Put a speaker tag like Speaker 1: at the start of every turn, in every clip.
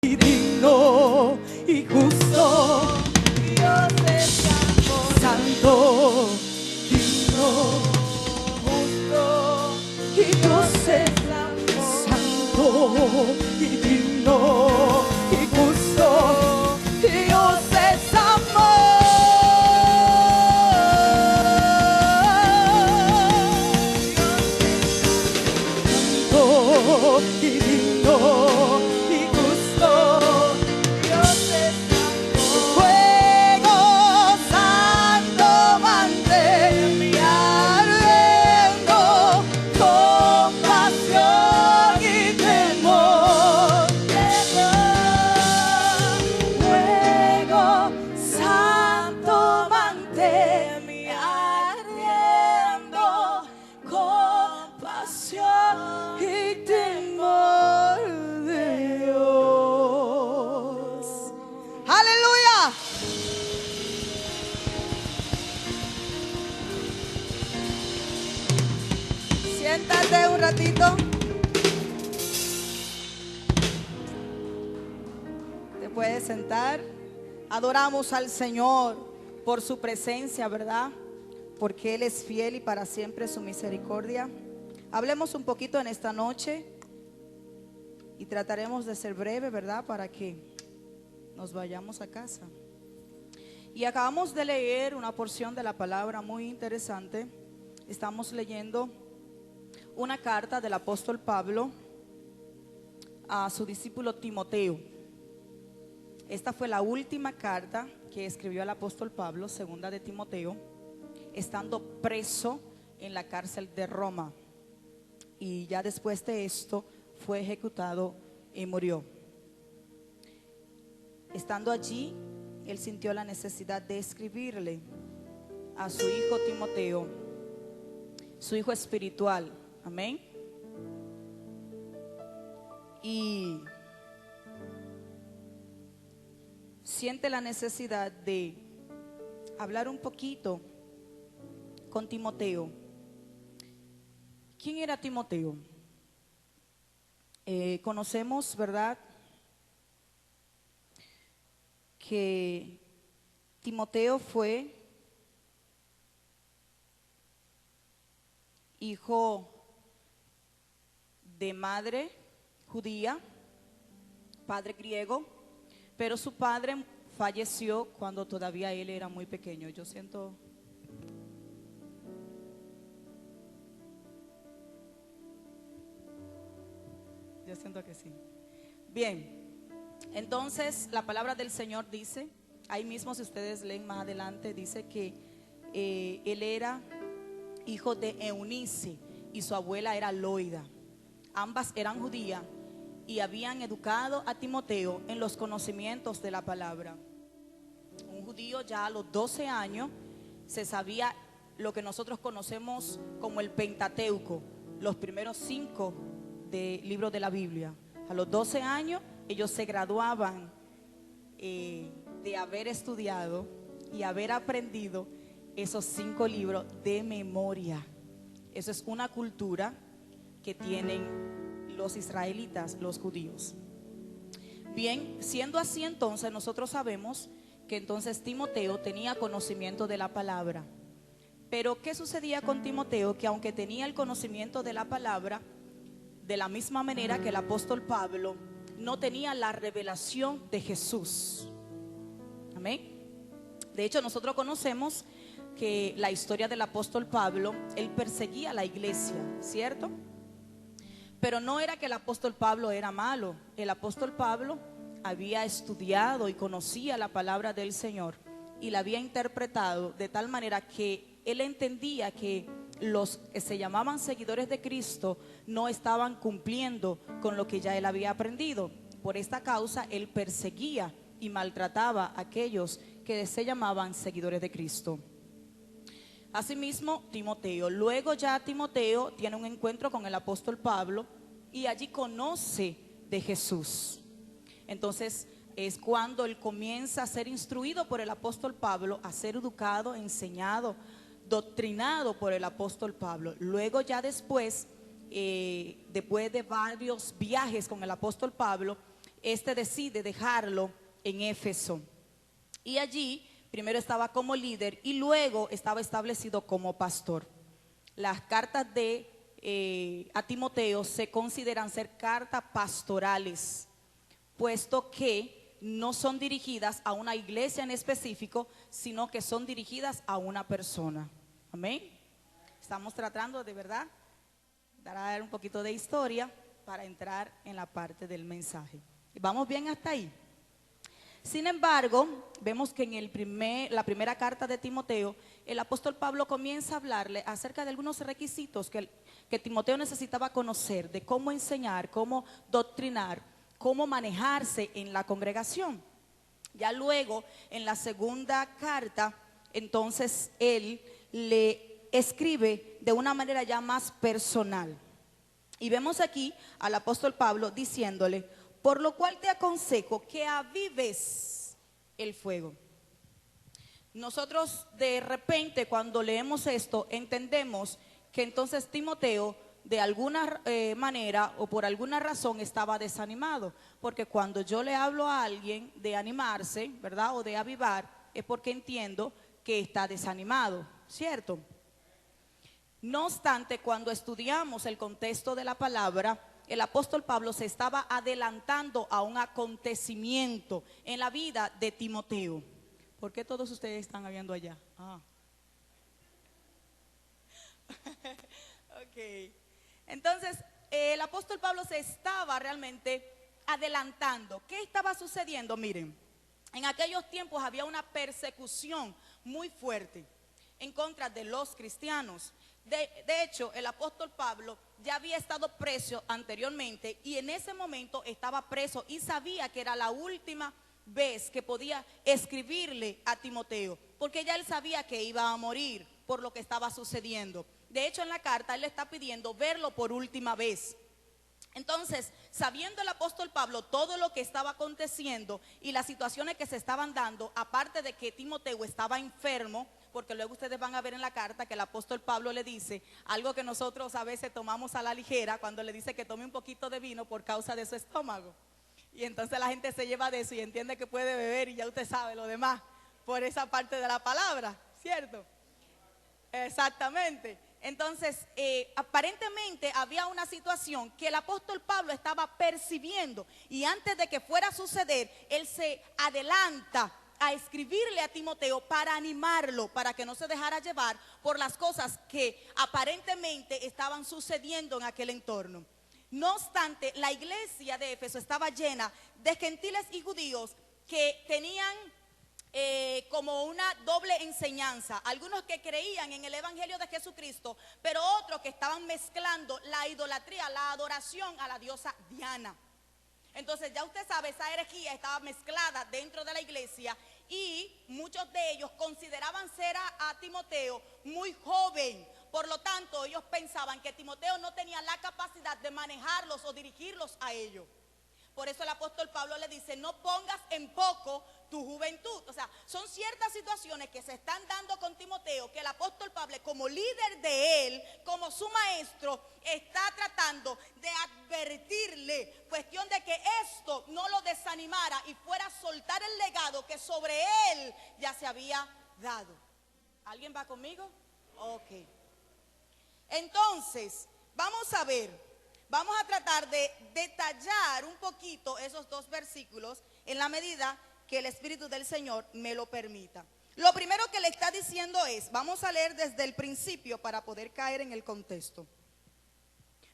Speaker 1: y digno y justo. Dios es santo, digno, justo. Y Dios es santo y digno y justo. Dios es amor. Santo y digno y justo. Dios es amor. Fuego santo mantén ardiendo con pasión y temor. Fuego santo mantén ardiendo con pasión y temor de Dios. ¡Aleluya! Siéntate un ratito. Te puedes sentar. Adoramos al Señor por su presencia, ¿verdad? Porque Él es fiel y para siempre su misericordia. Hablemos un poquito en esta noche y trataremos de ser breve, ¿verdad? Para que nos vayamos a casa. Y acabamos de leer una porción de la palabra muy interesante. Estamos leyendo una carta del apóstol Pablo a su discípulo Timoteo. Esta fue la última carta que escribió el apóstol Pablo, segunda de Timoteo, estando preso en la cárcel de Roma. Y ya después de esto fue ejecutado y murió. Estando allí, él sintió la necesidad de escribirle a su hijo Timoteo, su hijo espiritual. Amén. Y siente la necesidad de hablar un poquito con Timoteo. ¿Quién era Timoteo? Conocemos, ¿verdad?, que Timoteo fue hijo de madre judía, padre griego, pero su padre falleció cuando todavía él era muy pequeño. Yo siento que sí. Bien, entonces la palabra del Señor dice, ahí mismo si ustedes leen más adelante, dice que él era hijo de Eunice y su abuela era Loida. Ambas eran judías y habían educado a Timoteo en los conocimientos de la palabra. Un judío ya a los 12 años se sabía lo que nosotros conocemos como el Pentateuco, los primeros 5 libros de la Biblia. A los 12 años ellos se graduaban de haber estudiado y haber aprendido esos 5 libros de memoria. Eso es una cultura que tienen los israelitas, los judíos. Bien, siendo así, entonces nosotros sabemos que entonces Timoteo tenía conocimiento de la palabra. Pero ¿qué sucedía con Timoteo? Que aunque tenía el conocimiento de la palabra, de la misma manera que el apóstol Pablo, no tenía la revelación de Jesús. Amén. De hecho, nosotros conocemos que la historia del apóstol Pablo, él perseguía a la iglesia, ¿cierto? Pero no era que el apóstol Pablo era malo. El apóstol Pablo había estudiado y conocía la palabra del Señor y la había interpretado de tal manera que él entendía que los que se llamaban seguidores de Cristo no estaban cumpliendo con lo que ya él había aprendido. Por esta causa él perseguía y maltrataba a aquellos que se llamaban seguidores de Cristo. Asimismo, Timoteo. Luego ya Timoteo tiene un encuentro con el apóstol Pablo y allí conoce de Jesús. Entonces es cuando él comienza a ser instruido por el apóstol Pablo, a ser educado, enseñado, doctrinado por el apóstol Pablo. Luego ya después de varios viajes con el apóstol Pablo, decide dejarlo en Éfeso. Y allí primero estaba como líder y luego estaba establecido como pastor. Las cartas a Timoteo se consideran ser cartas pastorales, puesto que no son dirigidas a una iglesia en específico, sino que son dirigidas a una persona. Amén. Estamos tratando de verdad dar un poquito de historia para entrar en la parte del mensaje. ¿Vamos bien hasta ahí? Sin embargo, vemos que en la primera carta de Timoteo, el apóstol Pablo comienza a hablarle acerca de algunos requisitos que Timoteo necesitaba conocer, de cómo enseñar, cómo doctrinar, cómo manejarse en la congregación. Ya luego, en la segunda carta, entonces él le escribe de una manera ya más personal. Y vemos aquí al apóstol Pablo diciéndole: por lo cual te aconsejo que avives el fuego. Nosotros de repente cuando leemos esto entendemos que entonces Timoteo de alguna manera o por alguna razón estaba desanimado, porque cuando yo le hablo a alguien de animarse, ¿verdad? O de avivar, es porque entiendo que está desanimado, ¿cierto? No obstante, cuando estudiamos el contexto de la palabra, el apóstol Pablo se estaba adelantando a un acontecimiento en la vida de Timoteo. ¿Por qué todos ustedes están viendo allá? Ok. Entonces, el apóstol Pablo se estaba realmente adelantando. ¿Qué estaba sucediendo? Miren, en aquellos tiempos había una persecución muy fuerte en contra de los cristianos. De hecho, el apóstol Pablo ya había estado preso anteriormente y en ese momento estaba preso y sabía que era la última vez que podía escribirle a Timoteo, porque ya él sabía que iba a morir por lo que estaba sucediendo. De hecho, en la carta él le está pidiendo verlo por última vez. Entonces, sabiendo el apóstol Pablo todo lo que estaba aconteciendo y las situaciones que se estaban dando, aparte de que Timoteo estaba enfermo, porque luego ustedes van a ver en la carta que el apóstol Pablo le dice algo que nosotros a veces tomamos a la ligera, cuando le dice que tome un poquito de vino por causa de su estómago. Y entonces la gente se lleva de eso y entiende que puede beber y ya usted sabe lo demás por esa parte de la palabra, ¿cierto? Exactamente. Entonces, aparentemente había una situación que el apóstol Pablo estaba percibiendo y antes de que fuera a suceder, él se adelanta a escribirle a Timoteo para animarlo, para que no se dejara llevar por las cosas que aparentemente estaban sucediendo en aquel entorno. No obstante, la iglesia de Éfeso estaba llena de gentiles y judíos que tenían como una doble enseñanza. Algunos que creían en el evangelio de Jesucristo, pero otros que estaban mezclando la idolatría, la adoración a la diosa Diana. Entonces ya usted sabe, esa herejía estaba mezclada dentro de la iglesia y muchos de ellos consideraban ser a Timoteo muy joven. Por lo tanto, ellos pensaban que Timoteo no tenía la capacidad de manejarlos o dirigirlos a ellos. Por eso el apóstol Pablo le dice: no pongas en poco tu juventud. O sea, son ciertas situaciones que se están dando con Timoteo que el apóstol Pablo, como líder de él, como su maestro, está tratando de advertirle, cuestión de que esto no lo desanimara y fuera a soltar el legado que sobre él ya se había dado. ¿Alguien va conmigo? Ok. Entonces, vamos a ver. Vamos a tratar de detallar un poquito esos dos versículos en la medida que el Espíritu del Señor me lo permita. Lo primero que le está diciendo es, vamos a leer desde el principio para poder caer en el contexto.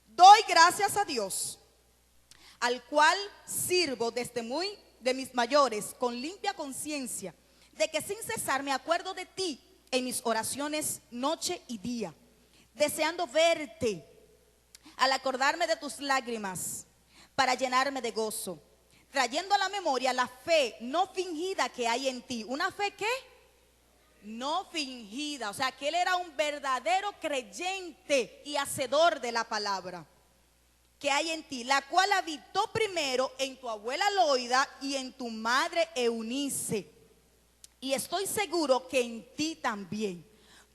Speaker 1: Doy gracias a Dios, al cual sirvo desde muy de mis mayores, con limpia conciencia, de que sin cesar me acuerdo de ti en mis oraciones noche y día, deseando verte, al acordarme de tus lágrimas, para llenarme de gozo, trayendo a la memoria la fe no fingida que hay en ti. ¿Una fe qué? No fingida. O sea, que él era un verdadero creyente y hacedor de la palabra que hay en ti, la cual habitó primero en tu abuela Loida y en tu madre Eunice. Y estoy seguro que en ti también.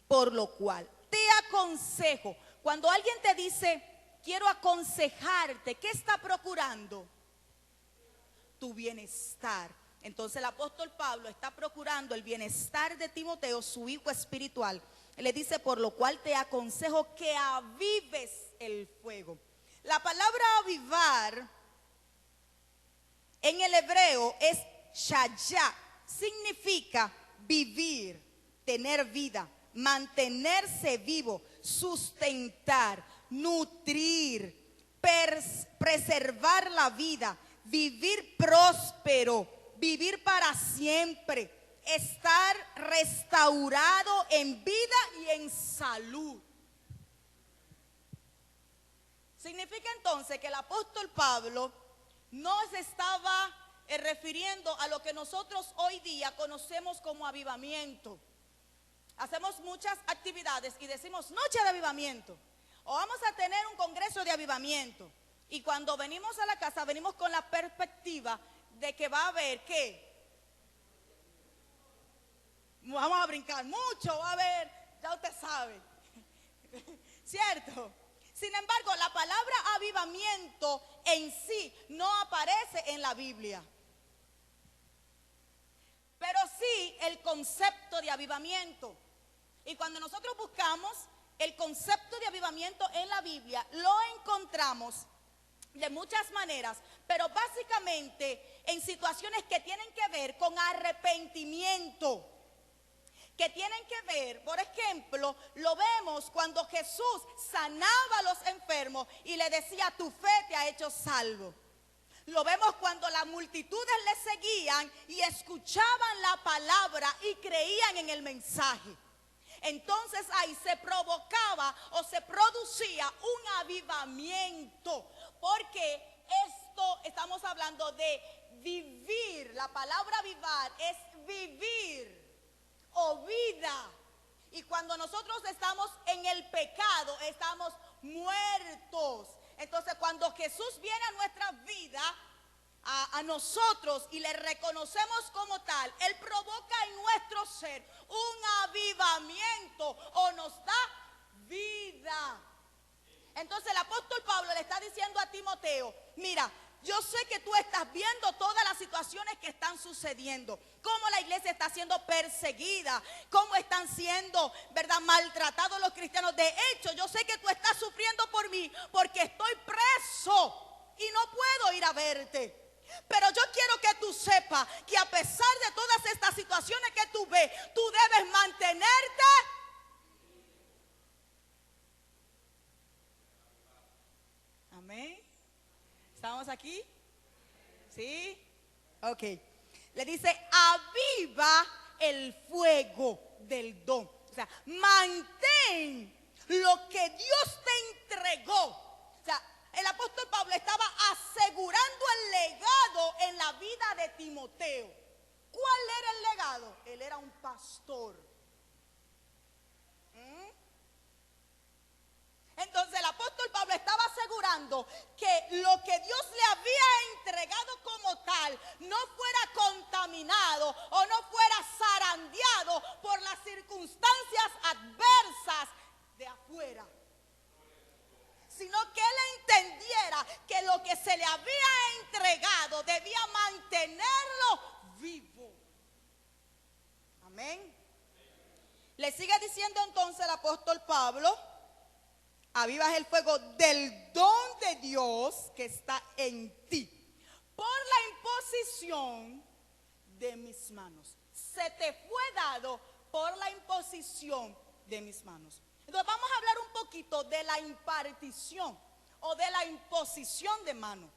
Speaker 1: Por lo cual te aconsejo, cuando alguien te dice: quiero aconsejarte, ¿qué está procurando? tu bienestar. Entonces el apóstol Pablo está procurando el bienestar de Timoteo, su hijo espiritual. Él le dice, por lo cual te aconsejo que avives el fuego. La palabra avivar en el hebreo es shaya, significa vivir, tener vida, mantenerse vivo, sustentar, nutrir, preservar la vida, vivir próspero, vivir para siempre, estar restaurado en vida y en salud. Significa entonces que el apóstol Pablo no se estaba refiriendo a lo que nosotros hoy día conocemos como avivamiento. Hacemos muchas actividades y decimos noche de avivamiento, o vamos a tener un congreso de avivamiento. Y cuando venimos a la casa, venimos con la perspectiva de que va a haber, ¿qué? Vamos a brincar mucho, va a haber, ya usted sabe, ¿cierto? Sin embargo, la palabra avivamiento en sí no aparece en la Biblia. Pero sí el concepto de avivamiento. Y cuando nosotros buscamos el concepto de avivamiento en la Biblia, lo encontramos de muchas maneras, pero básicamente en situaciones que tienen que ver con arrepentimiento, que tienen que ver, por ejemplo, lo vemos cuando Jesús sanaba a los enfermos y le decía, tu fe te ha hecho salvo. Lo vemos cuando las multitudes le seguían y escuchaban la palabra y creían en el mensaje. Entonces ahí se provocaba o se producía un avivamiento, porque esto estamos hablando de vivir. La palabra avivar es vivir o vida. Y cuando nosotros estamos en el pecado, estamos muertos. Entonces cuando Jesús viene a nuestra vida, a nosotros, y le reconocemos como tal, Él provoca en nuestro ser un avivamiento o nos da vida. Entonces el apóstol Pablo le está diciendo a Timoteo, mira, yo sé que tú estás viendo todas las situaciones que están sucediendo, cómo la iglesia está siendo perseguida, cómo están siendo, ¿verdad?, maltratados los cristianos. De hecho, yo sé que tú estás sufriendo por mí porque estoy preso y no puedo ir a verte. Pero yo quiero que tú sepas que a pesar de todas estas situaciones que tú ves, tú debes mantenerte. Amén. ¿Estamos aquí? ¿Sí? Ok. Le dice, aviva el fuego del don. O sea, mantén lo que Dios te entregó. O sea, el apóstol Pablo estaba asegurando el legado en la vida de Timoteo. ¿Cuál era el legado? Él era un pastor. Entonces el apóstol Pablo estaba asegurando que lo que Dios le había entregado como tal no fuera contaminado o no fuera zarandeado por las circunstancias adversas de afuera, sino que él entendiera que lo que se le había entregado debía mantenerlo vivo. Amén. Le sigue diciendo entonces el apóstol Pablo, avivas el fuego del don de Dios que está en ti por la imposición de mis manos. Se te fue dado por la imposición de mis manos. Entonces vamos a hablar un poquito de la impartición o de la imposición de mano.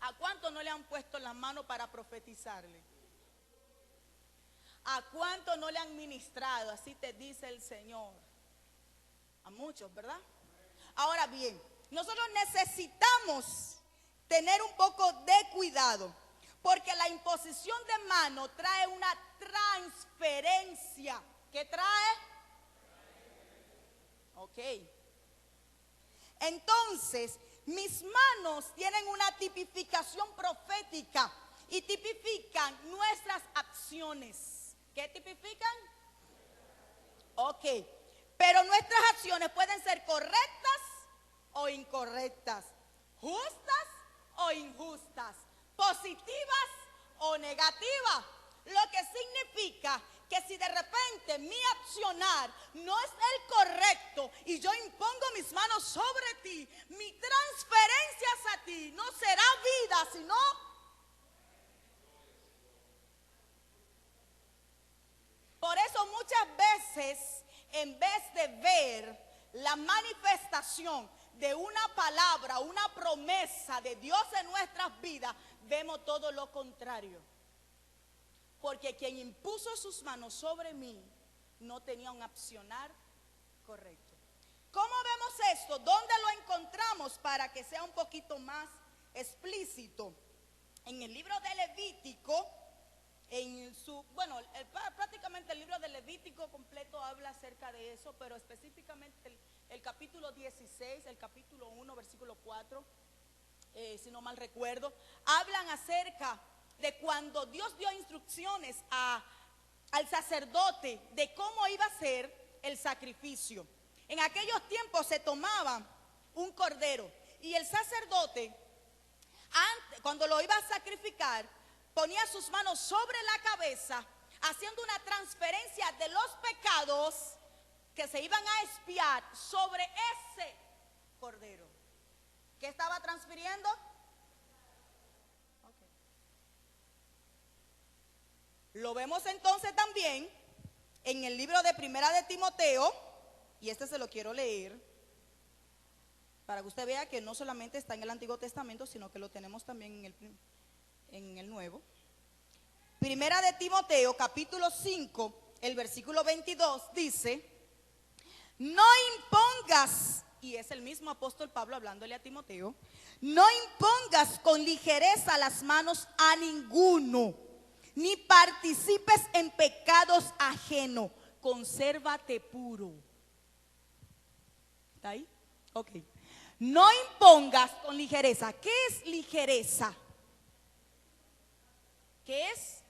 Speaker 1: ¿A cuánto no le han puesto la mano para profetizarle? ¿A cuánto no le han ministrado? Así te dice el Señor. A muchos, ¿verdad? Ahora bien, nosotros necesitamos tener un poco de cuidado, porque la imposición de mano trae una transferencia. ¿Qué trae? Ok. Entonces, mis manos tienen una tipificación profética y tipifican nuestras acciones. ¿Qué tipifican? Ok. Pero nuestras acciones pueden ser correctas o incorrectas, justas o injustas. positivas o negativas. Lo que significa que si de repente mi accionar no es el correcto y yo impongo mis manos sobre ti, mi transferencia hacia ti no será vida, sino por eso muchas veces, en vez de ver la manifestación de una palabra, una promesa de Dios en nuestras vidas, vemos todo lo contrario. Porque quien impuso sus manos sobre mí no tenía un accionar correcto. ¿Cómo vemos esto? ¿Dónde lo encontramos para que sea un poquito más explícito? En el libro de Levítico, prácticamente el libro de Levítico completo habla acerca de eso, pero específicamente el capítulo 16, el capítulo 1, versículo 4, si no mal recuerdo, hablan acerca de cuando Dios dio instrucciones al sacerdote de cómo iba a ser el sacrificio. En aquellos tiempos se tomaba un cordero y el sacerdote, cuando lo iba a sacrificar, ponía sus manos sobre la cabeza, haciendo una transferencia de los pecados que se iban a expiar sobre ese cordero. ¿Qué estaba transfiriendo? Lo vemos entonces también en el libro de Primera de Timoteo, y este se lo quiero leer para que usted vea que no solamente está en el Antiguo Testamento, sino que lo tenemos también en el Nuevo. Primera de Timoteo, capítulo 5, el versículo 22 dice: no impongas, y es el mismo apóstol Pablo hablándole a Timoteo, no impongas con ligereza las manos a ninguno, ni participes en pecados ajenos, consérvate puro. ¿Está ahí? Ok. No impongas con ligereza. ¿Qué es ligereza? ¿Qué es?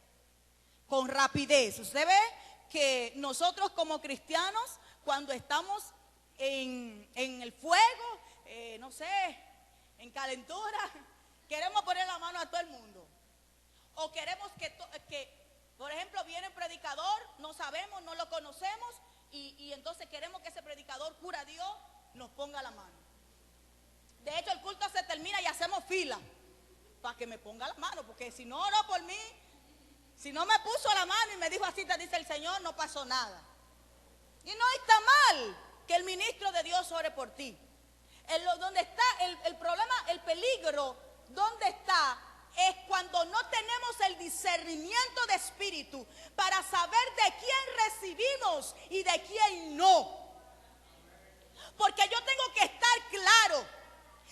Speaker 1: Con rapidez. Usted ve que nosotros como cristianos, cuando estamos en el fuego, no sé, en calentura, queremos poner la mano a todo el mundo. O queremos que, por ejemplo, viene el predicador, no sabemos, no lo conocemos, y entonces queremos que ese predicador, cura a Dios, nos ponga la mano. De hecho, el culto se termina y hacemos fila para que me ponga la mano, porque si no oró por mí, si no me puso la mano y me dijo así te dice el Señor, no pasó nada. Y no está mal que el ministro de Dios ore por ti. Donde está el problema, el peligro, ¿dónde está? Es cuando no tenemos el discernimiento de espíritu para saber de quién recibimos y de quién no. Porque yo tengo que estar claro.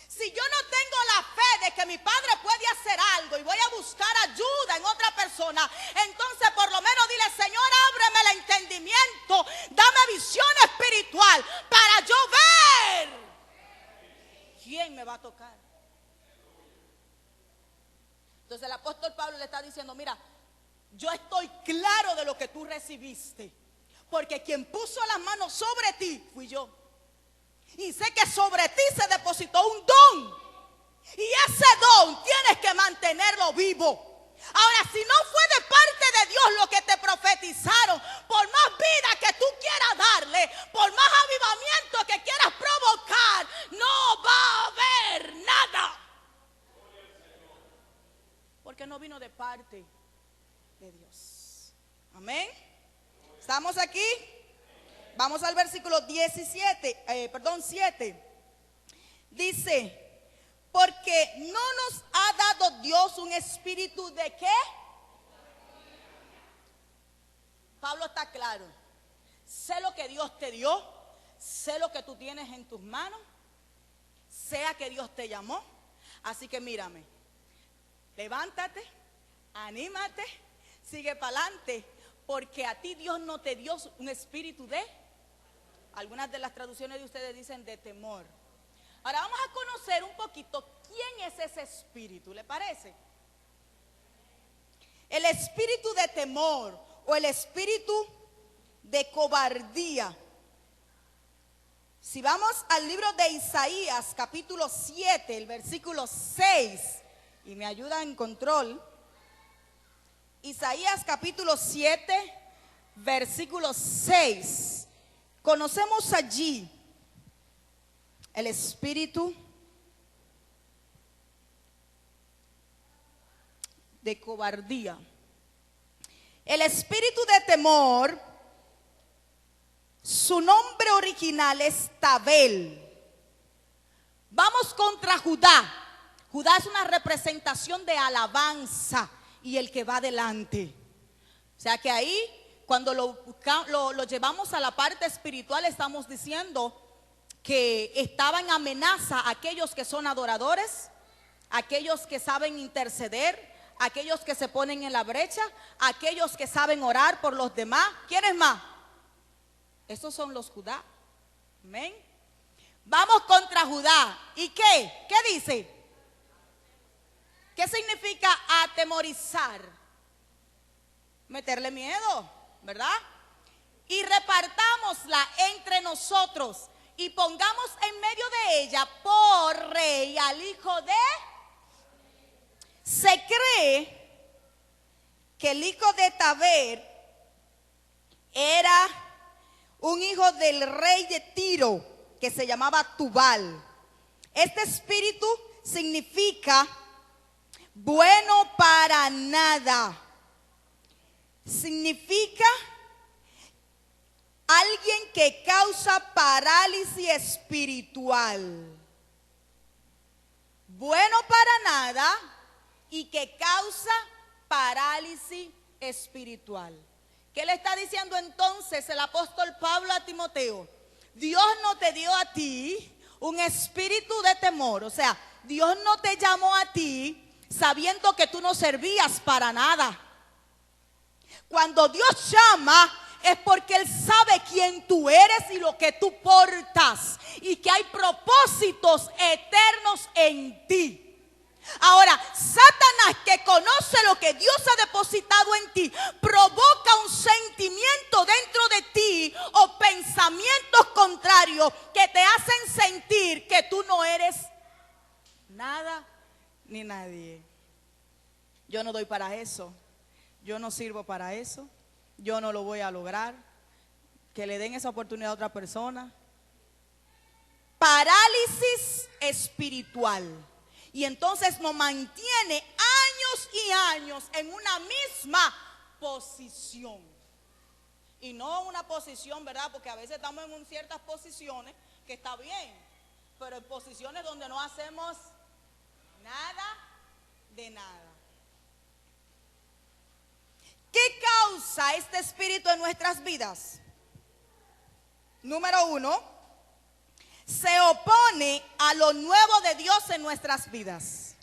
Speaker 1: Si yo no tengo la fe de que mi padre puede hacer algo y voy a buscar ayuda en otra persona, entonces por lo menos dile: Señor, ábreme el entendimiento, dame visión espiritual para yo ver quién me va a tocar. Entonces el apóstol Pablo le está diciendo: mira, yo estoy claro de lo que tú recibiste, porque quien puso las manos sobre ti fui yo. Y sé que sobre ti se depositó un don, y ese don tienes que mantenerlo vivo. Ahora, si no fue de parte de Dios lo que te profetizaron, por más vida que tú quieras darle, por más avivamiento que quieras provocar, no va a haber nada, porque no vino de parte de Dios. Amén. ¿Estamos aquí? Vamos al versículo 7. Dice: porque no nos ha dado Dios un espíritu de ¿qué? Pablo está claro. Sé lo que Dios te dio, sé lo que tú tienes en tus manos, sea que Dios te llamó. Así que mírame, levántate, anímate, sigue para adelante, porque a ti Dios no te dio un espíritu de, algunas de las traducciones de ustedes dicen de temor. Ahora vamos a conocer un poquito quién es ese espíritu, ¿le parece? El espíritu de temor o el espíritu de cobardía. Si vamos al libro de Isaías, capítulo 7, el versículo 6, y me ayuda en control. Isaías capítulo 7, versículo 6. Conocemos allí el espíritu de cobardía, el espíritu de temor. Su nombre original es Tabel. Vamos contra Judá. Judá es una representación de alabanza y el que va adelante. O sea que ahí, cuando lo llevamos a la parte espiritual, estamos diciendo que estaba en amenaza a aquellos que son adoradores, aquellos que saben interceder, aquellos que se ponen en la brecha, aquellos que saben orar por los demás. ¿Quiénes más? Esos son los Judá. Amén. Vamos contra Judá. ¿Y qué? ¿Qué dice? ¿Qué significa atemorizar? Meterle miedo, ¿verdad? Y repartámosla entre nosotros y pongamos en medio de ella por rey al hijo de... Se cree que el hijo de Taber era un hijo del rey de Tiro que se llamaba Tubal. Este espíritu significa bueno para nada. Significa alguien que causa parálisis espiritual. Bueno para nada y que causa parálisis espiritual. ¿Qué le está diciendo entonces el apóstol Pablo a Timoteo? Dios no te dio a ti un espíritu de temor. O sea, Dios no te llamó a ti sabiendo que tú no servías para nada. Cuando Dios llama es porque Él sabe quién tú eres y lo que tú portas, y que hay propósitos eternos en ti. Ahora, Satanás, que conoce lo que Dios ha depositado en ti, provoca un sentimiento dentro de ti o pensamientos contrarios que te hacen sentir que tú no eres nada ni nadie. Yo no doy para eso, yo no sirvo para eso, yo no lo voy a lograr. Que le den esa oportunidad a otra persona. Parálisis espiritual. Y entonces nos mantiene años y años en una misma posición. Y no una posición, ¿verdad? Porque a veces estamos en ciertas posiciones que está bien, pero en posiciones donde no hacemos nada de nada. ¿Qué causa este espíritu en nuestras vidas? Número 1. Se opone a lo nuevo de Dios en nuestras vidas.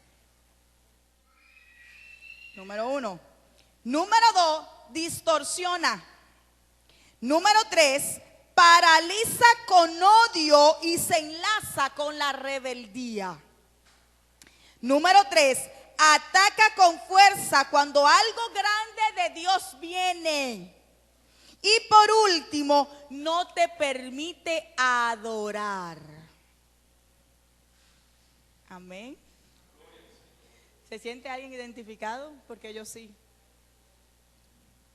Speaker 1: Número 1. Número 2, distorsiona. Número 3, paraliza con odio y se enlaza con la rebeldía. Número 3, ataca con fuerza cuando algo grande de Dios viene. Y por último, no te permite adorar. Amén. ¿Se siente alguien identificado? Porque yo sí.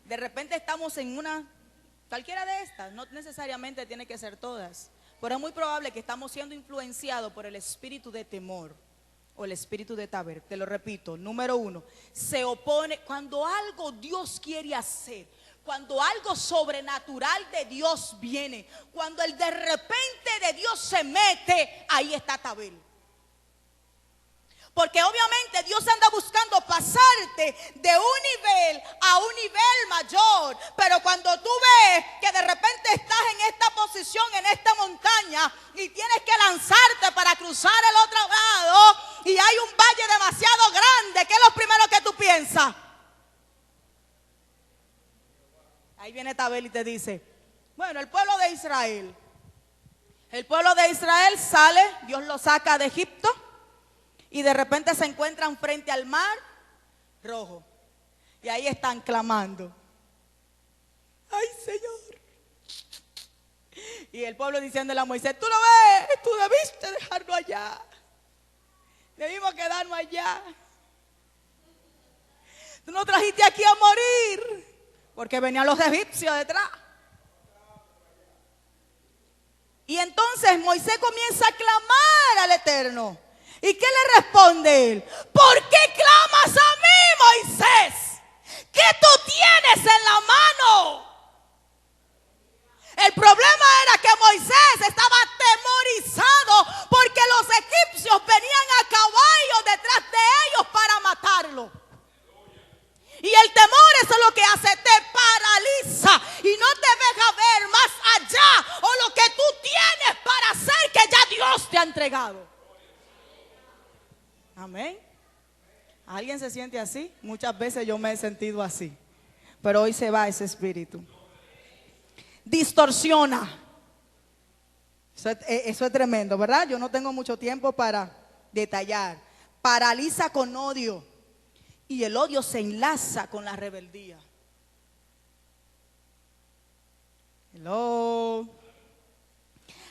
Speaker 1: De repente estamos en cualquiera de estas, no necesariamente tiene que ser todas, pero es muy probable que estamos siendo influenciados por el espíritu de temor o el espíritu de Taber. Te lo repito, número 1, se opone cuando algo Dios quiere hacer. Cuando algo sobrenatural de Dios viene, cuando el de repente de Dios se mete, ahí está Tabel. Porque obviamente Dios anda buscando pasarte de un nivel a un nivel mayor. Pero cuando tú ves que de repente estás en esta posición, en esta montaña, y tienes que lanzarte para cruzar el otro lado, y hay un valle demasiado grande, ¿qué es lo primero que tú piensas? Ahí viene Tabel y te dice, bueno, el pueblo de Israel sale, Dios lo saca de Egipto y de repente se encuentran frente al mar Rojo. Y ahí están clamando, ay Señor. Y el pueblo diciéndole a Moisés, tú lo ves, tú debiste dejarlo allá. Debimos quedarnos allá. Tú no trajiste aquí a morir. Porque venían los egipcios detrás. Y entonces Moisés comienza a clamar al Eterno. ¿Y qué le responde él? ¿Por qué clamas a mí, Moisés? ¿Qué tú tienes en la mano? El problema era que Moisés estaba atemorizado porque los egipcios venían a caballo detrás de ellos para matarlo. Y el temor, eso es lo que hace, te paraliza y no te deja ver más allá o lo que tú tienes para hacer que ya Dios te ha entregado. Amén. ¿Alguien se siente así? Muchas veces yo me he sentido así, pero hoy se va ese espíritu. Distorsiona. Eso es tremendo, ¿verdad? Yo no tengo mucho tiempo para detallar. Paraliza con odio. Y el odio se enlaza con la rebeldía. Hello.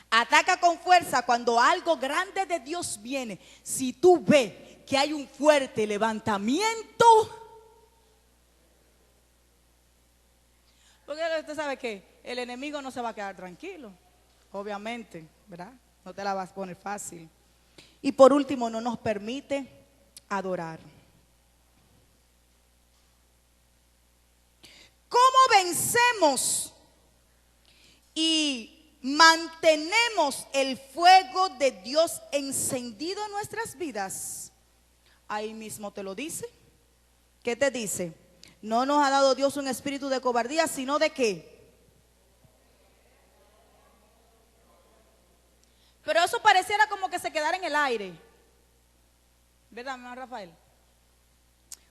Speaker 1: Ataca con fuerza cuando algo grande de Dios viene. Si tú ves que hay un fuerte levantamiento, porque usted sabe que el enemigo no se va a quedar tranquilo, obviamente, ¿verdad? No te la vas a poner fácil. Y por último, no nos permite adorar. ¿Cómo vencemos y mantenemos el fuego de Dios encendido en nuestras vidas? Ahí mismo te lo dice. ¿Qué te dice? No nos ha dado Dios un espíritu de cobardía, sino de ¿qué? Pero eso pareciera como que se quedara en el aire, ¿verdad, hermano Rafael?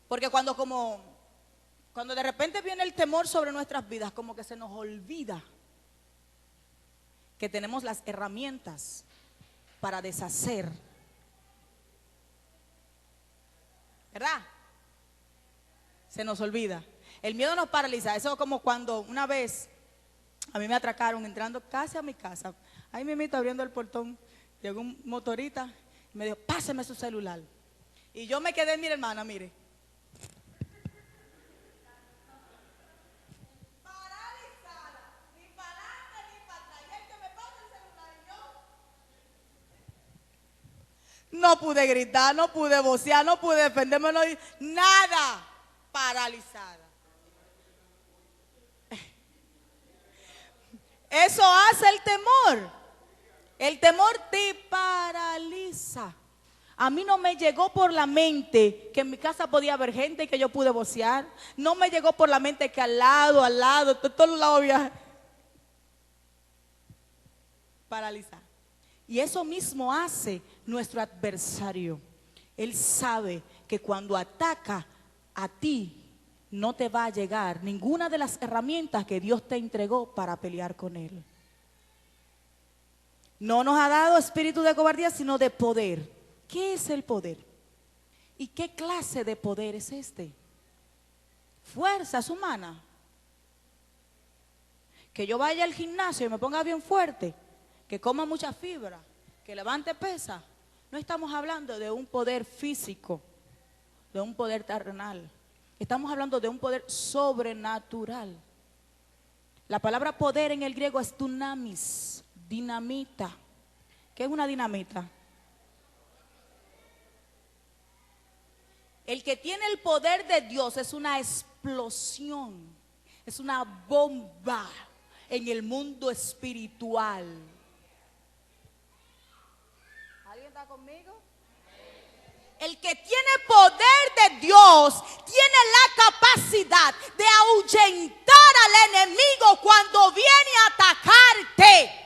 Speaker 1: Porque cuando de repente viene el temor sobre nuestras vidas, como que se nos olvida que tenemos las herramientas para deshacer, ¿verdad? Se nos olvida. El miedo nos paraliza. Eso es como cuando una vez a mí me atracaron entrando casi a mi casa. Ahí mismito abriendo el portón, llegó un motorista y me dijo, páseme su celular. Y yo me quedé, mire hermana, mire. No pude gritar, no pude vocear, no pude defenderme, nada, paralizada. Eso hace el temor. El temor te paraliza. A mí no me llegó por la mente que en mi casa podía haber gente y que yo pude vocear. No me llegó por la mente que al lado, de todos los lados había paralizar. Y eso mismo hace nuestro adversario. Él sabe que cuando ataca a ti, no te va a llegar ninguna de las herramientas que Dios te entregó para pelear con él. No nos ha dado espíritu de cobardía, sino de poder. ¿Qué es el poder? ¿Y qué clase de poder es este? Fuerzas humanas. Que yo vaya al gimnasio y me ponga bien fuerte, que coma mucha fibra, que levante pesa. No estamos hablando de un poder físico, de un poder terrenal. Estamos hablando de un poder sobrenatural. La palabra poder en el griego es dunamis, dinamita. ¿Qué es una dinamita? El que tiene el poder de Dios es una explosión, es una bomba en el mundo espiritual. ¿Alguien está conmigo? El que tiene poder de Dios tiene la capacidad de ahuyentar al enemigo cuando viene a atacarte.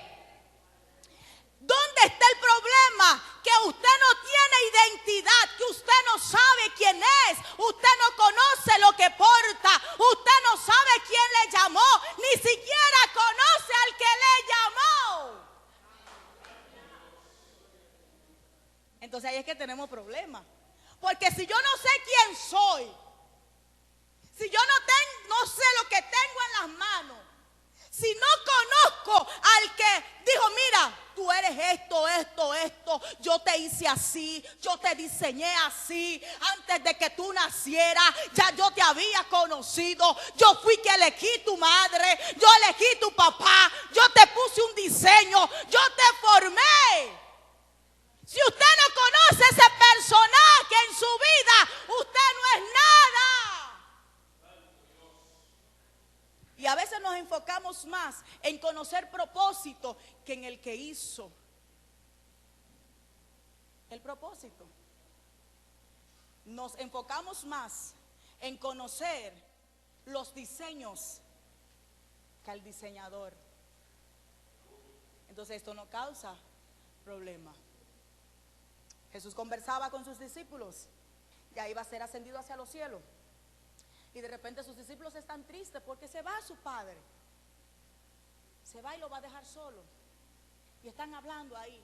Speaker 1: ¿Dónde está el problema? Que usted no tiene identidad, que usted no sabe quién es, usted no conoce lo que porta, usted no sabe quién le llamó, ni siquiera conoce al que le llamó. Entonces ahí es que tenemos problemas. Porque si yo no sé quién soy, si yo no sé lo que tengo en las manos, si no conozco al que te hice así, yo te diseñé así, antes de que tú nacieras, ya yo te había conocido, yo fui que elegí tu madre, yo elegí tu papá, yo te puse un diseño, yo te formé. Si usted no conoce ese personaje en su vida, usted no es nada. Y a veces nos enfocamos más en conocer propósito que en el que hizo el propósito. Nos enfocamos más en conocer los diseños que al diseñador. Entonces esto no causa problema. Jesús conversaba con sus discípulos, ya iba a ser ascendido hacia los cielos. Y de repente sus discípulos están tristes porque se va su padre. Se va y lo va a dejar solo. Y están hablando ahí.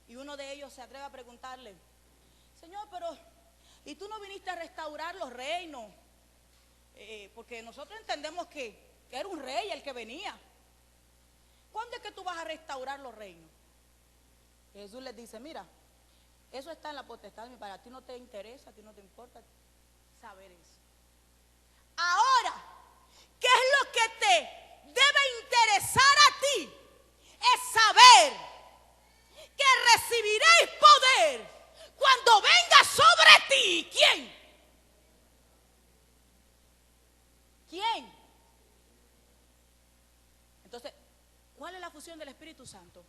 Speaker 1: Y uno de ellos se atreve a preguntarle: Señor, pero ¿y tú no viniste a restaurar los reinos? Porque nosotros entendemos que era un rey el que venía. ¿Cuándo es que tú vas a restaurar los reinos? Y Jesús les dice: mira, eso está en la potestad de mi Padre. A ti no te interesa, a ti no te importa saber eso. Ahora, ¿qué es lo que te debe interesar a ti? Es saber que recibiréis poder cuando venga sobre ti. ¿Quién? ¿Quién? Entonces, ¿cuál es la función del Espíritu Santo?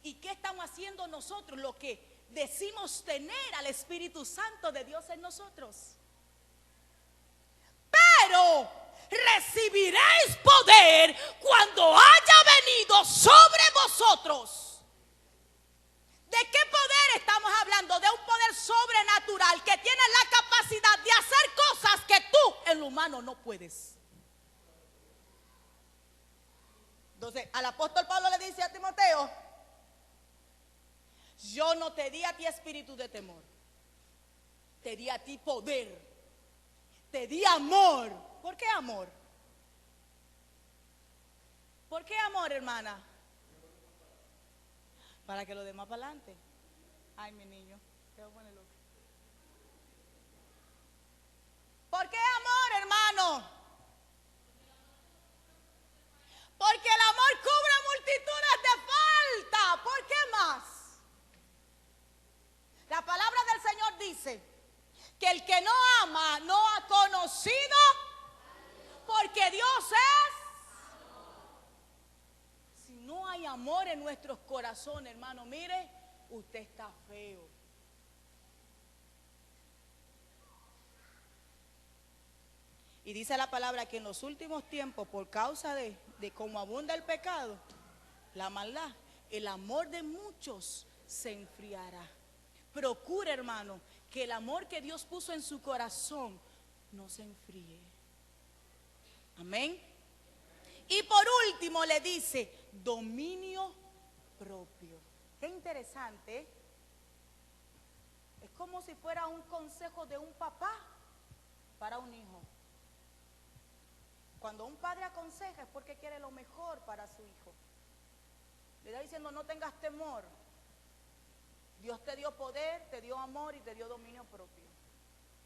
Speaker 1: ¿Y qué estamos haciendo nosotros? Lo que decimos tener al Espíritu Santo de Dios en nosotros. Pero recibiréis poder cuando haya venido sobre vosotros. ¿De qué poder estamos hablando? De un poder sobrenatural que tiene la capacidad de hacer cosas que tú en lo humano no puedes. Entonces, al apóstol Pablo le dice a Timoteo: yo no te di a ti espíritu de temor, te di a ti poder, te di amor. ¿Por qué amor? ¿Por qué amor, hermana? Para que lo dé más para adelante. Ay, mi niño, te voy a poner loco. ¿Por qué amor, hermano? Porque el amor cubre multitudes de falta. ¿Por qué más? La palabra del Señor dice que el que no ama no ha conocido, porque Dios es. Si no hay amor en nuestros corazones, hermano, mire, usted está feo. Y dice la palabra que en los últimos tiempos, por causa de cómo abunda el pecado, la maldad, el amor de muchos se enfriará. Procure, hermano, que el amor que Dios puso en su corazón no se enfríe. Amén. Y por último le dice: dominio propio. Qué interesante, ¿eh? Es como si fuera un consejo de un papá para un hijo. Cuando un padre aconseja es porque quiere lo mejor para su hijo. Le está diciendo: no tengas temor. Dios te dio poder, te dio amor y te dio dominio propio.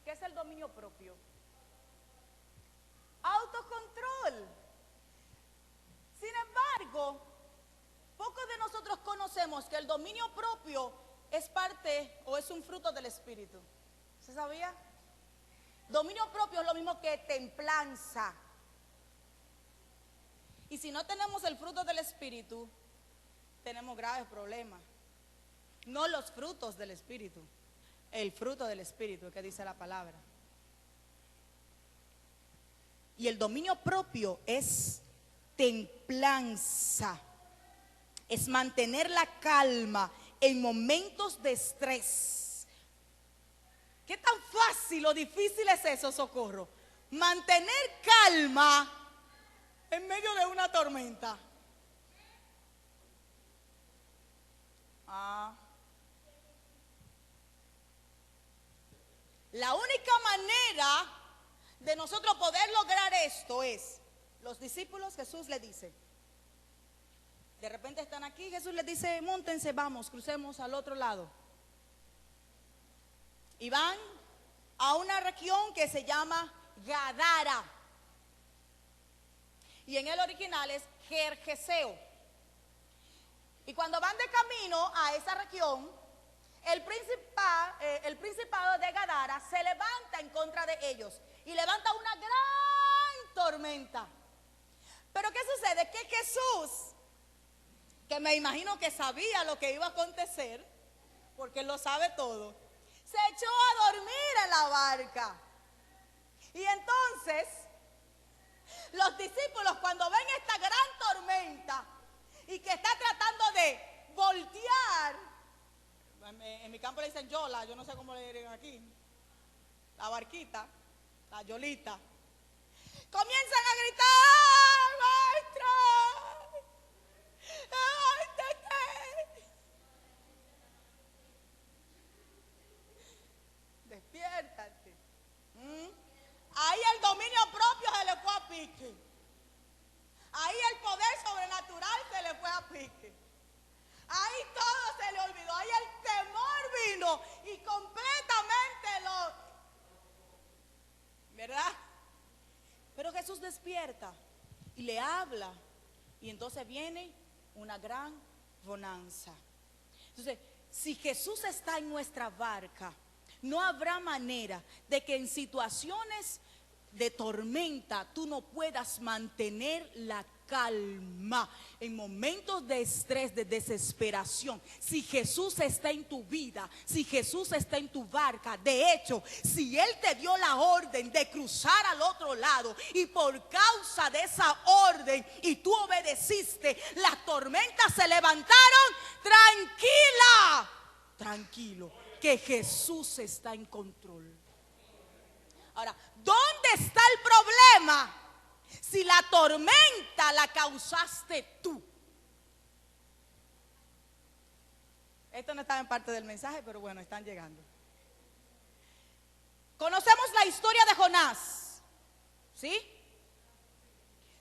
Speaker 1: ¿Qué es el dominio propio? Autocontrol. Sin embargo, pocos de nosotros conocemos que el dominio propio es parte o es un fruto del Espíritu. ¿Se sabía? Dominio propio es lo mismo que templanza. Y si no tenemos el fruto del Espíritu, tenemos graves problemas. No los frutos del Espíritu, el fruto del Espíritu, que dice la palabra. Y el dominio propio es templanza, es mantener la calma en momentos de estrés. ¿Qué tan fácil o difícil es eso, Socorro? Mantener calma en medio de una tormenta. La única manera de nosotros poder lograr esto es: los discípulos, Jesús le dice: De repente están aquí, Jesús les dice, móntense, vamos, crucemos al otro lado. Y van a una región que se llama Gadara. Y en el original es Gergeseo. Y cuando van de camino a esa región, el principado de Gadara se levanta en contra de ellos y levanta una gran tormenta. Pero ¿qué sucede? Que Jesús, que me imagino que sabía lo que iba a acontecer, porque Él lo sabe todo, se echó a dormir en la barca. Y entonces los discípulos, cuando ven esta gran tormenta y que está tratando de voltear, en mi campo le dicen yola, yo no sé cómo le dirían aquí, la barquita, la yolita, comienzan a gritar, maestro, levántate, despiértate. Ahí el dominio propio se le fue a pique. Ahí el poder sobrenatural se le fue a pique. Ahí todo se le olvidó. Ahí el temor vino y completamente ¿verdad? Pero Jesús despierta y le habla. Y entonces viene una gran bonanza. Entonces, si Jesús está en nuestra barca, no habrá manera de que en situaciones de tormenta tú no puedas mantener la calma. En momentos de estrés, de desesperación, si Jesús está en tu vida, si Jesús está en tu barca, de hecho, si Él te dio la orden de cruzar al otro lado y por causa de esa orden y tú obedeciste, las tormentas se levantaron, tranquila, tranquilo, que Jesús está en control. Ahora, ¿dónde está el problema? Si la tormenta la causaste tú. Esto no estaba en parte del mensaje, pero bueno, están llegando. Conocemos la historia de Jonás, ¿sí?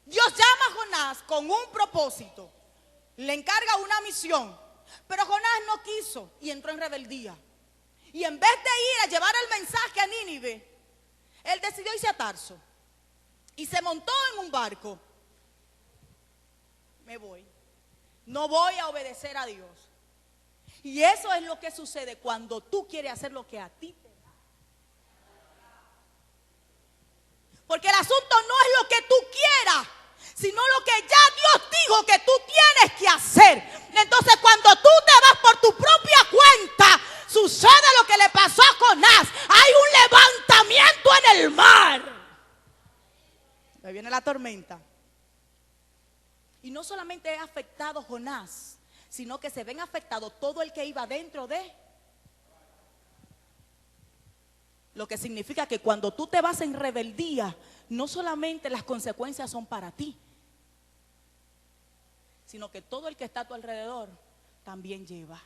Speaker 1: Dios llama a Jonás con un propósito, le encarga una misión, pero Jonás no quiso y entró en rebeldía. Y en vez de ir a llevar el mensaje a Nínive, él decidió irse a Tarso y se montó en un barco. Me voy, no voy a obedecer a Dios. Y eso es lo que sucede cuando tú quieres hacer lo que a ti te da. Porque el asunto no es lo que tú quieras, sino lo que ya Dios dijo que tú tienes que hacer. Entonces cuando tú te vas por tu propia cuenta, sucede lo que le pasó a Jonás. Hay un levantamiento en el mar. Ahí viene la tormenta. Y no solamente ha afectado Jonás, sino que se ven afectados todo el que iba dentro de. Lo que significa que cuando tú te vas en rebeldía, no solamente las consecuencias son para ti, sino que todo el que está a tu alrededor también lleva.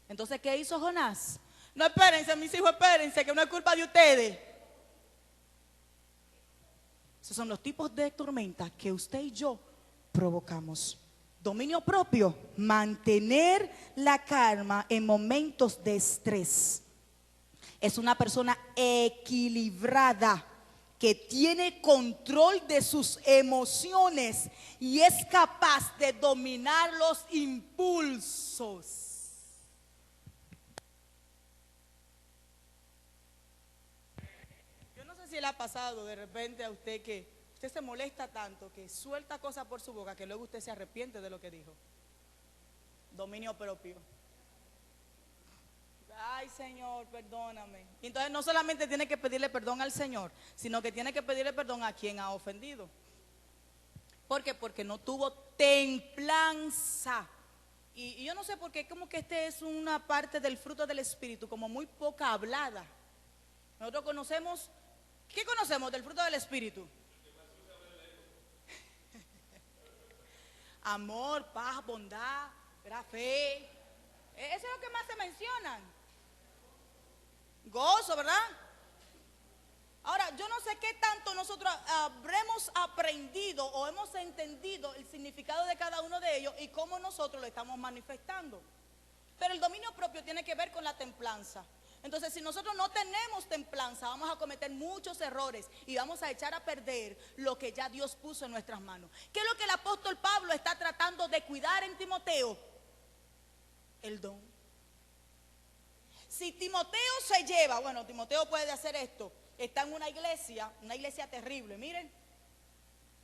Speaker 1: Entonces, ¿qué hizo Jonás? No, espérense, mis hijos, espérense, que no es culpa de ustedes. Esos son los tipos de tormentas que usted y yo provocamos. Dominio propio, mantener la calma en momentos de estrés. Es una persona equilibrada que tiene control de sus emociones y es capaz de dominar los impulsos. Yo no sé si le ha pasado de repente a usted que usted se molesta tanto que suelta cosas por su boca que luego usted se arrepiente de lo que dijo. Dominio propio. Ay, Señor, perdóname. Y entonces no solamente tiene que pedirle perdón al Señor, sino que tiene que pedirle perdón a quien ha ofendido. ¿Por qué? Porque no tuvo templanza. Y yo no sé por qué, como que este es una parte del fruto del Espíritu, como muy poca hablada. Nosotros conocemos, ¿qué conocemos del fruto del Espíritu? Amor, paz, bondad, fe. Eso es lo que más se mencionan. Gozo, ¿verdad? Ahora, yo no sé qué tanto que nosotros habremos aprendido o hemos entendido el significado de cada uno de ellos y cómo nosotros lo estamos manifestando. Pero el dominio propio tiene que ver con la templanza. Entonces, si nosotros no tenemos templanza, vamos a cometer muchos errores y vamos a echar a perder lo que ya Dios puso en nuestras manos. ¿Qué es lo que el apóstol Pablo está tratando de cuidar en Timoteo? El don. Si Timoteo se lleva, bueno, Timoteo puede hacer esto, está en una iglesia terrible, miren,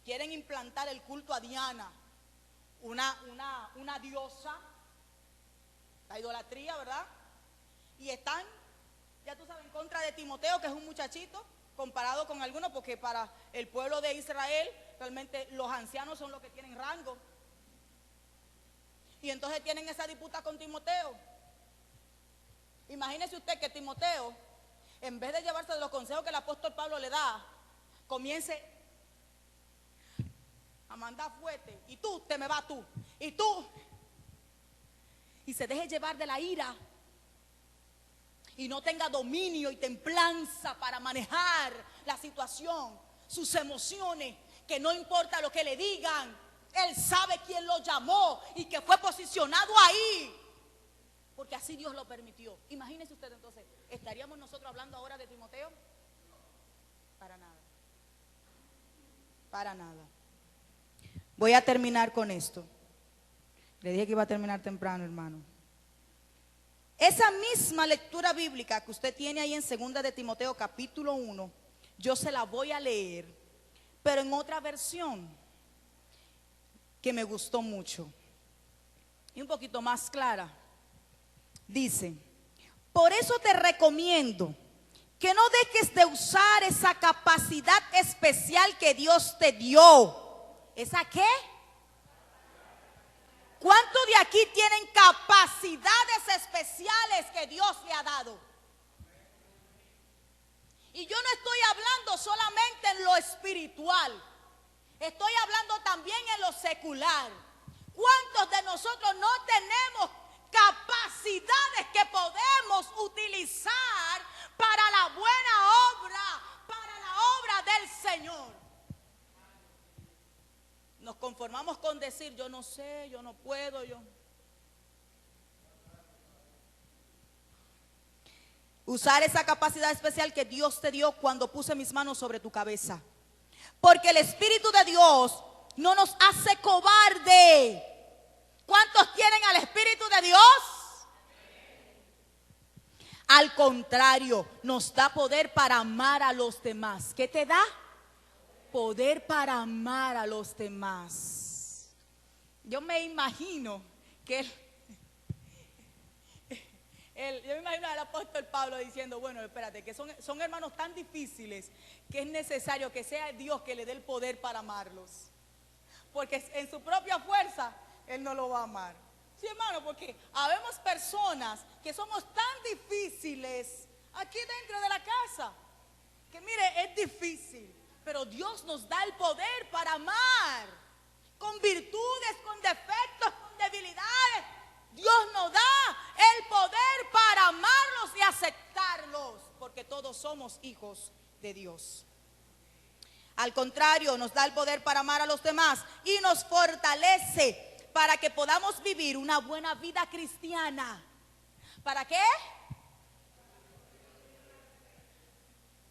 Speaker 1: quieren implantar el culto a Diana, una diosa, la idolatría, ¿verdad? Y están, ya tú sabes, en contra de Timoteo, que es un muchachito, comparado con algunos, porque para el pueblo de Israel, realmente los ancianos son los que tienen rango. Y entonces tienen esa disputa con Timoteo. Imagínese usted que Timoteo, en vez de llevarse los consejos que el apóstol Pablo le da, comience a mandar fuerte. Y tú, te me vas tú. Y tú. Y se deje llevar de la ira. Y no tenga dominio y templanza para manejar la situación, sus emociones, que no importa lo que le digan, él sabe quién lo llamó y que fue posicionado ahí, porque así Dios lo permitió. Imagínese usted entonces, ¿estaríamos nosotros hablando ahora de Timoteo? Para nada. Para nada. Voy a terminar con esto. Le dije que iba a terminar temprano, hermano. Esa misma lectura bíblica que usted tiene ahí en 2 de Timoteo capítulo 1, yo se la voy a leer, pero en otra versión que me gustó mucho y un poquito más clara. Dice: por eso te recomiendo que no dejes de usar esa capacidad especial que Dios te dio. ¿Esa qué? ¿Cuántos de aquí tienen capacidades especiales que Dios le ha dado? Y yo no estoy hablando solamente en lo espiritual, estoy hablando también en lo secular. ¿Cuántos de nosotros no tenemos capacidades que podemos utilizar para la buena obra, para la obra del Señor? Nos conformamos con decir, yo no sé, yo no puedo, yo. Usar esa capacidad especial que Dios te dio cuando puse mis manos sobre tu cabeza. Porque el Espíritu de Dios no nos hace cobarde. ¿Cuántos tienen al Espíritu de Dios? Al contrario, nos da poder para amar a los demás. ¿Qué te da? Poder para amar a los demás. Yo me imagino que yo me imagino al apóstol Pablo diciendo, bueno, espérate, que son hermanos tan difíciles que es necesario que sea Dios que le dé el poder para amarlos. Porque en su propia fuerza Él no lo va a amar. Sí, hermano, porque habemos personas que somos tan difíciles aquí dentro de la casa, que mire, es difícil. Pero Dios nos da el poder para amar, con virtudes, con defectos, con debilidades. Dios nos da el poder para amarlos y aceptarlos, porque todos somos hijos de Dios. Al contrario, nos da el poder para amar a los demás y nos fortalece para que podamos vivir una buena vida cristiana. ¿Para qué?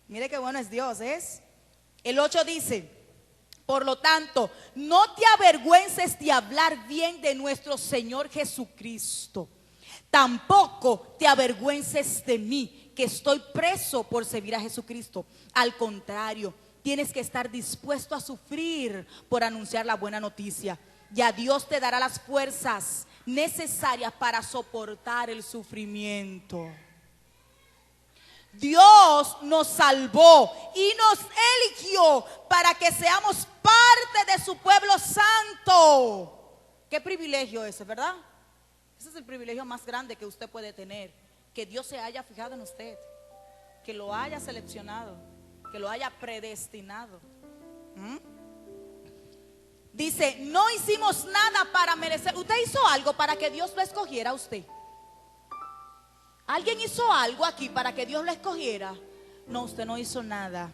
Speaker 1: Mire qué bueno es Dios, ¿es? El 8 dice: por lo tanto, no te avergüences de hablar bien de nuestro Señor Jesucristo. Tampoco te avergüences de mí, que estoy preso por servir a Jesucristo. Al contrario, tienes que estar dispuesto a sufrir por anunciar la buena noticia. Ya Dios te dará las fuerzas necesarias para soportar el sufrimiento. Dios nos salvó y nos eligió para que seamos parte de su pueblo santo. Qué privilegio ese, ¿verdad? Ese es el privilegio más grande que usted puede tener, que Dios se haya fijado en usted, que lo haya seleccionado, que lo haya predestinado. Dice, no hicimos nada para merecer. ¿Usted hizo algo para que Dios lo escogiera a usted? ¿Alguien hizo algo aquí para que Dios lo escogiera? No, usted no hizo nada.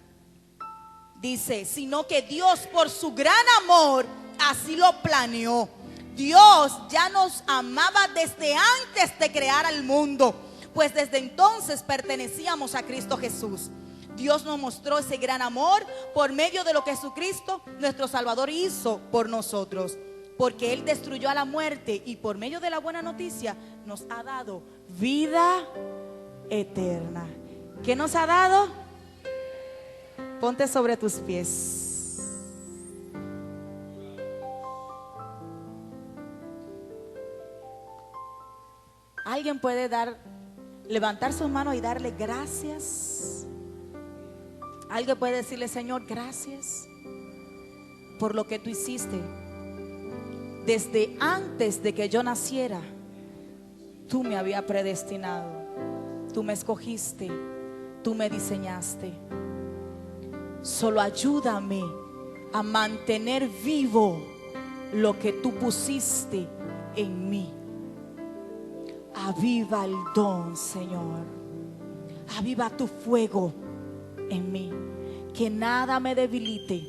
Speaker 1: Dice, sino que Dios por su gran amor así lo planeó. Dios ya nos amaba desde antes de crear al mundo, pues desde entonces pertenecíamos a Cristo Jesús. Dios nos mostró ese gran amor por medio de lo que Jesucristo, nuestro Salvador, hizo por nosotros. Porque Él destruyó a la muerte y por medio de la buena noticia nos ha dado vida eterna. ¿Qué nos ha dado? Ponte sobre tus pies. ¿Alguien puede levantar sus manos y darle gracias? ¿Alguien puede decirle, Señor, gracias por lo que tú hiciste? Desde antes de que yo naciera, tú me habías predestinado, tú me escogiste, tú me diseñaste. Solo ayúdame a mantener vivo lo que tú pusiste en mí. Aviva el don, Señor. Aviva tu fuego en mí. Que nada me debilite,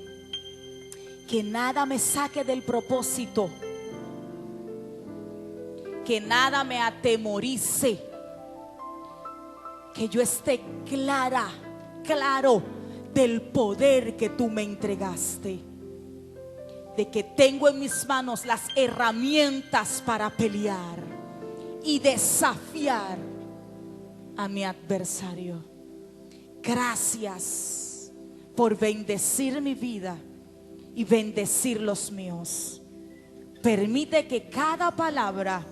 Speaker 1: que nada me saque del propósito, que nada me atemorice, que yo esté claro del poder que tú me entregaste, de que tengo en mis manos las herramientas para pelear y desafiar a mi adversario. Gracias por bendecir mi vida y bendecir los míos. Permite que cada palabra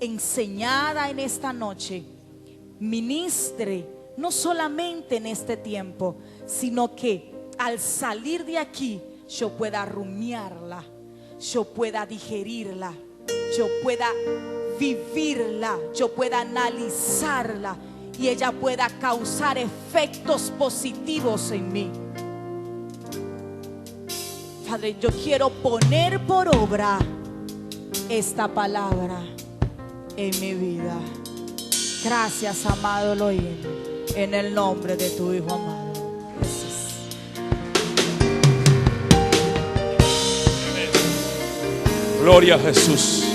Speaker 1: enseñada en esta noche ministre no solamente en este tiempo, sino que al salir de aquí yo pueda rumiarla, yo pueda digerirla, yo pueda vivirla, yo pueda analizarla y ella pueda causar efectos positivos en mí. Padre, yo quiero poner por obra esta palabra en mi vida. Gracias, amado Elohim, en el nombre de tu Hijo amado Jesús.
Speaker 2: Gloria a Jesús.